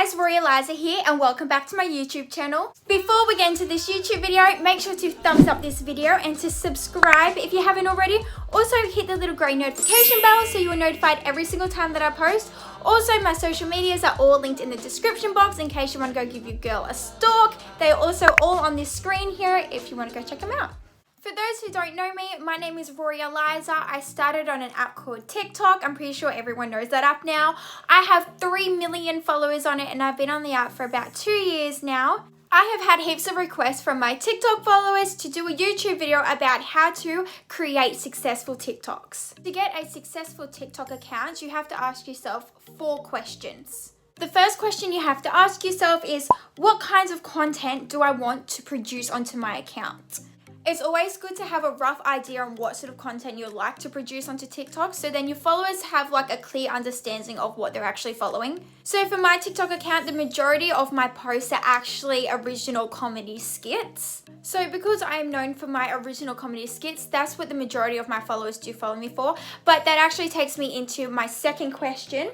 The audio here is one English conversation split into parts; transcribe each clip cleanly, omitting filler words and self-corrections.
guys, Rory Eliza here and welcome back to my YouTube channel. Before we get into this YouTube video, make sure to thumbs up this video and to subscribe if you haven't already. Also hit the little grey notification bell so you are notified every single time that I post. Also, my social medias are all linked in the description box in case you want to go give your girl a stalk. They are also all on this screen here if you want to go check them out. For those who don't know me, my name is Rory Eliza. I started on an app called TikTok. I'm pretty sure everyone knows that app now. I have 3 million followers on it and I've been on the app for about 2 years now. I have had heaps of requests from my TikTok followers to do a YouTube video about how to create successful TikToks. To get a successful TikTok account, you have to ask yourself 4 questions. The first question you have to ask yourself is, what kinds of content do I want to produce onto my account? It's always good to have a rough idea on what sort of content you'd like to produce onto TikTok, so then your followers have like a clear understanding of what they're actually following. So for my TikTok account, the majority of my posts are actually original comedy skits. So because I am known for my original comedy skits, that's what the majority of my followers do follow me for. But that actually takes me into my second question.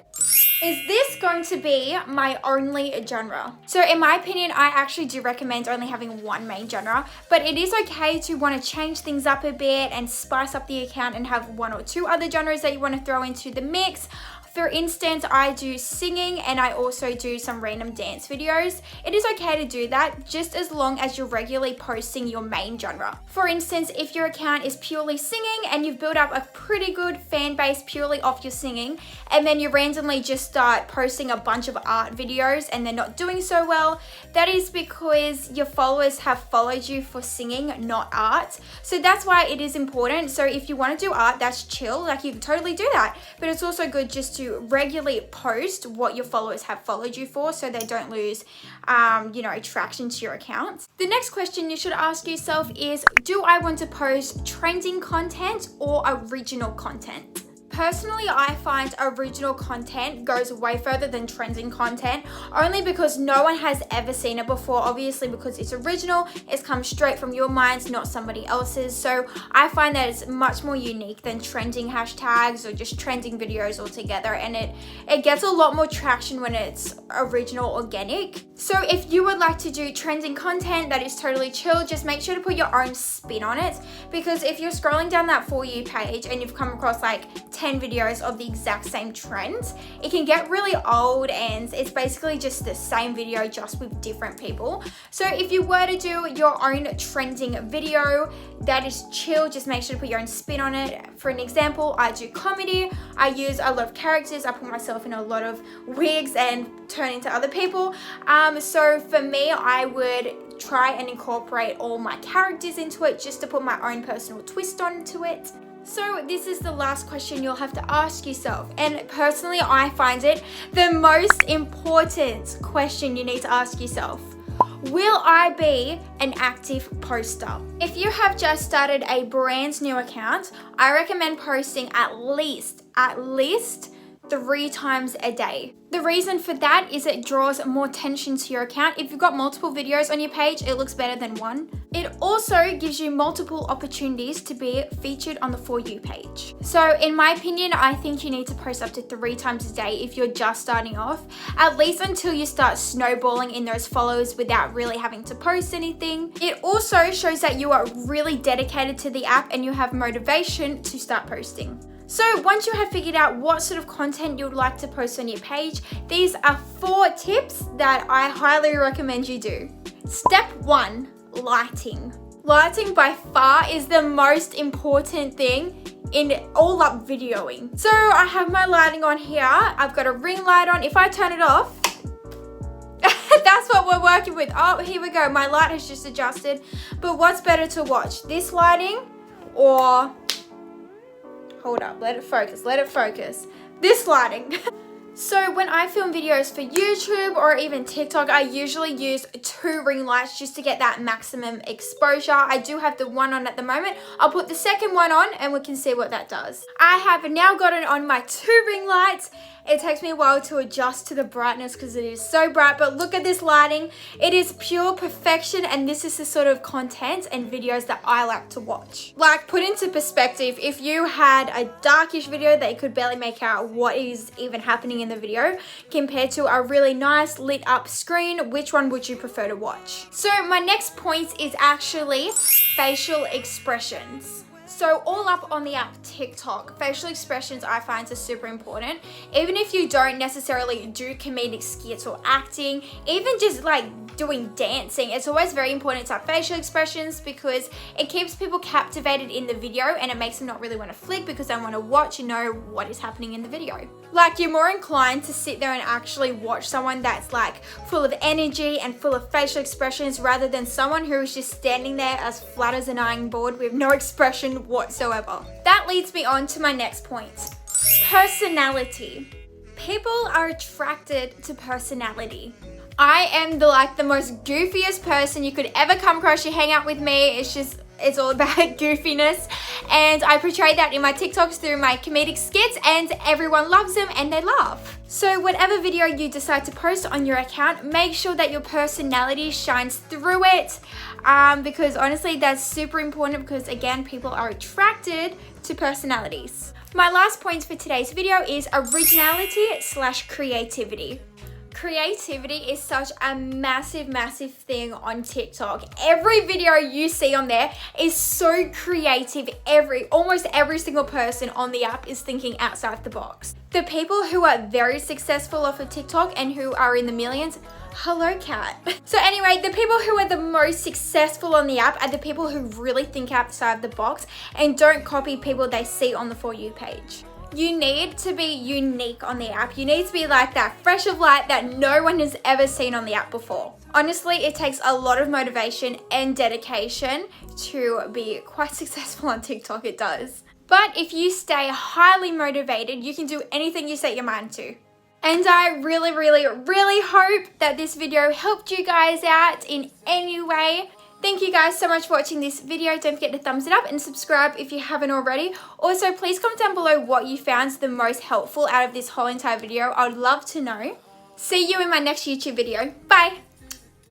Is this going to be my only genre? So in my opinion, I actually do recommend only having one main genre, but it is okay to want to change things up a bit and spice up the account and have 1 or 2 other genres that you want to throw into the mix. For instance, I do singing and I also do some random dance videos. It is okay to do that just as long as you're regularly posting your main genre. For instance, if your account is purely singing and you've built up a pretty good fan base purely off your singing, and then you randomly just start posting a bunch of art videos and they're not doing so well, that is because your followers have followed you for singing, not art. So that's why it is important. So if you want to do art, that's chill, like you can totally do that. But it's also good just to regularly post what your followers have followed you for so they don't lose traction to your account. The next question you should ask yourself is, do I want to post trending content or original content? Personally, I find original content goes way further than trending content, only because no one has ever seen it before. Obviously, because it's original, it's come straight from your minds, not somebody else's. So I find that it's much more unique than trending hashtags or just trending videos altogether. And it gets a lot more traction when it's original, organic. So if you would like to do trending content that is totally chill, just make sure to put your own spin on it. Because if you're scrolling down that For You page and you've come across like 10 videos of the exact same trend, it can get really old and it's basically just the same video just with different people. So if you were to do your own trending video that is chill, just make sure to put your own spin on it. For an example, I do comedy, I use a lot of characters, I put myself in a lot of wigs and turn into other people. So for me, I would try and incorporate all my characters into it just to put my own personal twist onto it. So this is the last question you'll have to ask yourself, and personally I find it the most important question you need to ask yourself. Will I be an active poster? If you have just started a brand new account, I recommend posting at least 3 times a day. The reason for that is it draws more attention to your account. If you've got multiple videos on your page, it looks better than one. It also gives you multiple opportunities to be featured on the For You page. So in my opinion, I think you need to post up to 3 times a day if you're just starting off, at least until you start snowballing in those followers without really having to post anything. It also shows that you are really dedicated to the app and you have motivation to start posting. So once you have figured out what sort of content you would like to post on your page, these are 4 tips that I highly recommend you do. Step 1, lighting. Lighting by far is the most important thing in all up videoing. So I have my lighting on here. I've got a ring light on. If I turn it off, that's what we're working with. Oh, here we go. My light has just adjusted. But what's better to watch? This lighting or... Hold up, let it focus. This lighting. So when I film videos for YouTube or even TikTok, I usually use 2 ring lights just to get that maximum exposure. I do have the one on at the moment. I'll put the second one on and we can see what that does. I have now got it on my 2 ring lights It takes me a while to adjust to the brightness because it is so bright, but look at this lighting. It is pure perfection, and this is the sort of content and videos that I like to watch. Like, put into perspective, if you had a darkish video that you could barely make out what is even happening in the video compared to a really nice lit up screen, which one would you prefer to watch? So my next point is actually facial expressions. So all up on the app TikTok, facial expressions I find are super important. Even if you don't necessarily do comedic skits or acting, even just like doing dancing, it's always very important to have facial expressions because it keeps people captivated in the video and it makes them not really want to flick because they want to watch and know what is happening in the video. Like, you're more inclined to sit there and actually watch someone that's like full of energy and full of facial expressions rather than someone who is just standing there as flat as an ironing board with no expression whatsoever. That leads me on to my next point. Personality. People are attracted to personality. I am the most goofiest person you could ever come across. You hang out with me, it's all about goofiness, and I portray that in my TikToks through my comedic skits, and everyone loves them and they laugh. So whatever video you decide to post on your account, make sure that your personality shines through it, because honestly that's super important because again, people are attracted to personalities. My last point for today's video is originality/creativity. Creativity is such a massive thing on TikTok. Every video you see on there is so creative. Almost every single person on the app is thinking outside the box. The people who are very successful off of TikTok and who are in the millions, hello cat. So anyway, the people who are the most successful on the app are the people who really think outside the box and don't copy people they see on the For You page. You need to be unique on the app. You need to be like that fresh of light that no one has ever seen on the app before. Honestly, it takes a lot of motivation and dedication to be quite successful on TikTok, it does. But if you stay highly motivated, you can do anything you set your mind to. And I really hope that this video helped you guys out in any way. Thank you guys so much for watching this video. Don't forget to thumbs it up and subscribe if you haven't already. Also, please comment down below what you found the most helpful out of this whole entire video. I would love to know. See you in my next YouTube video. Bye!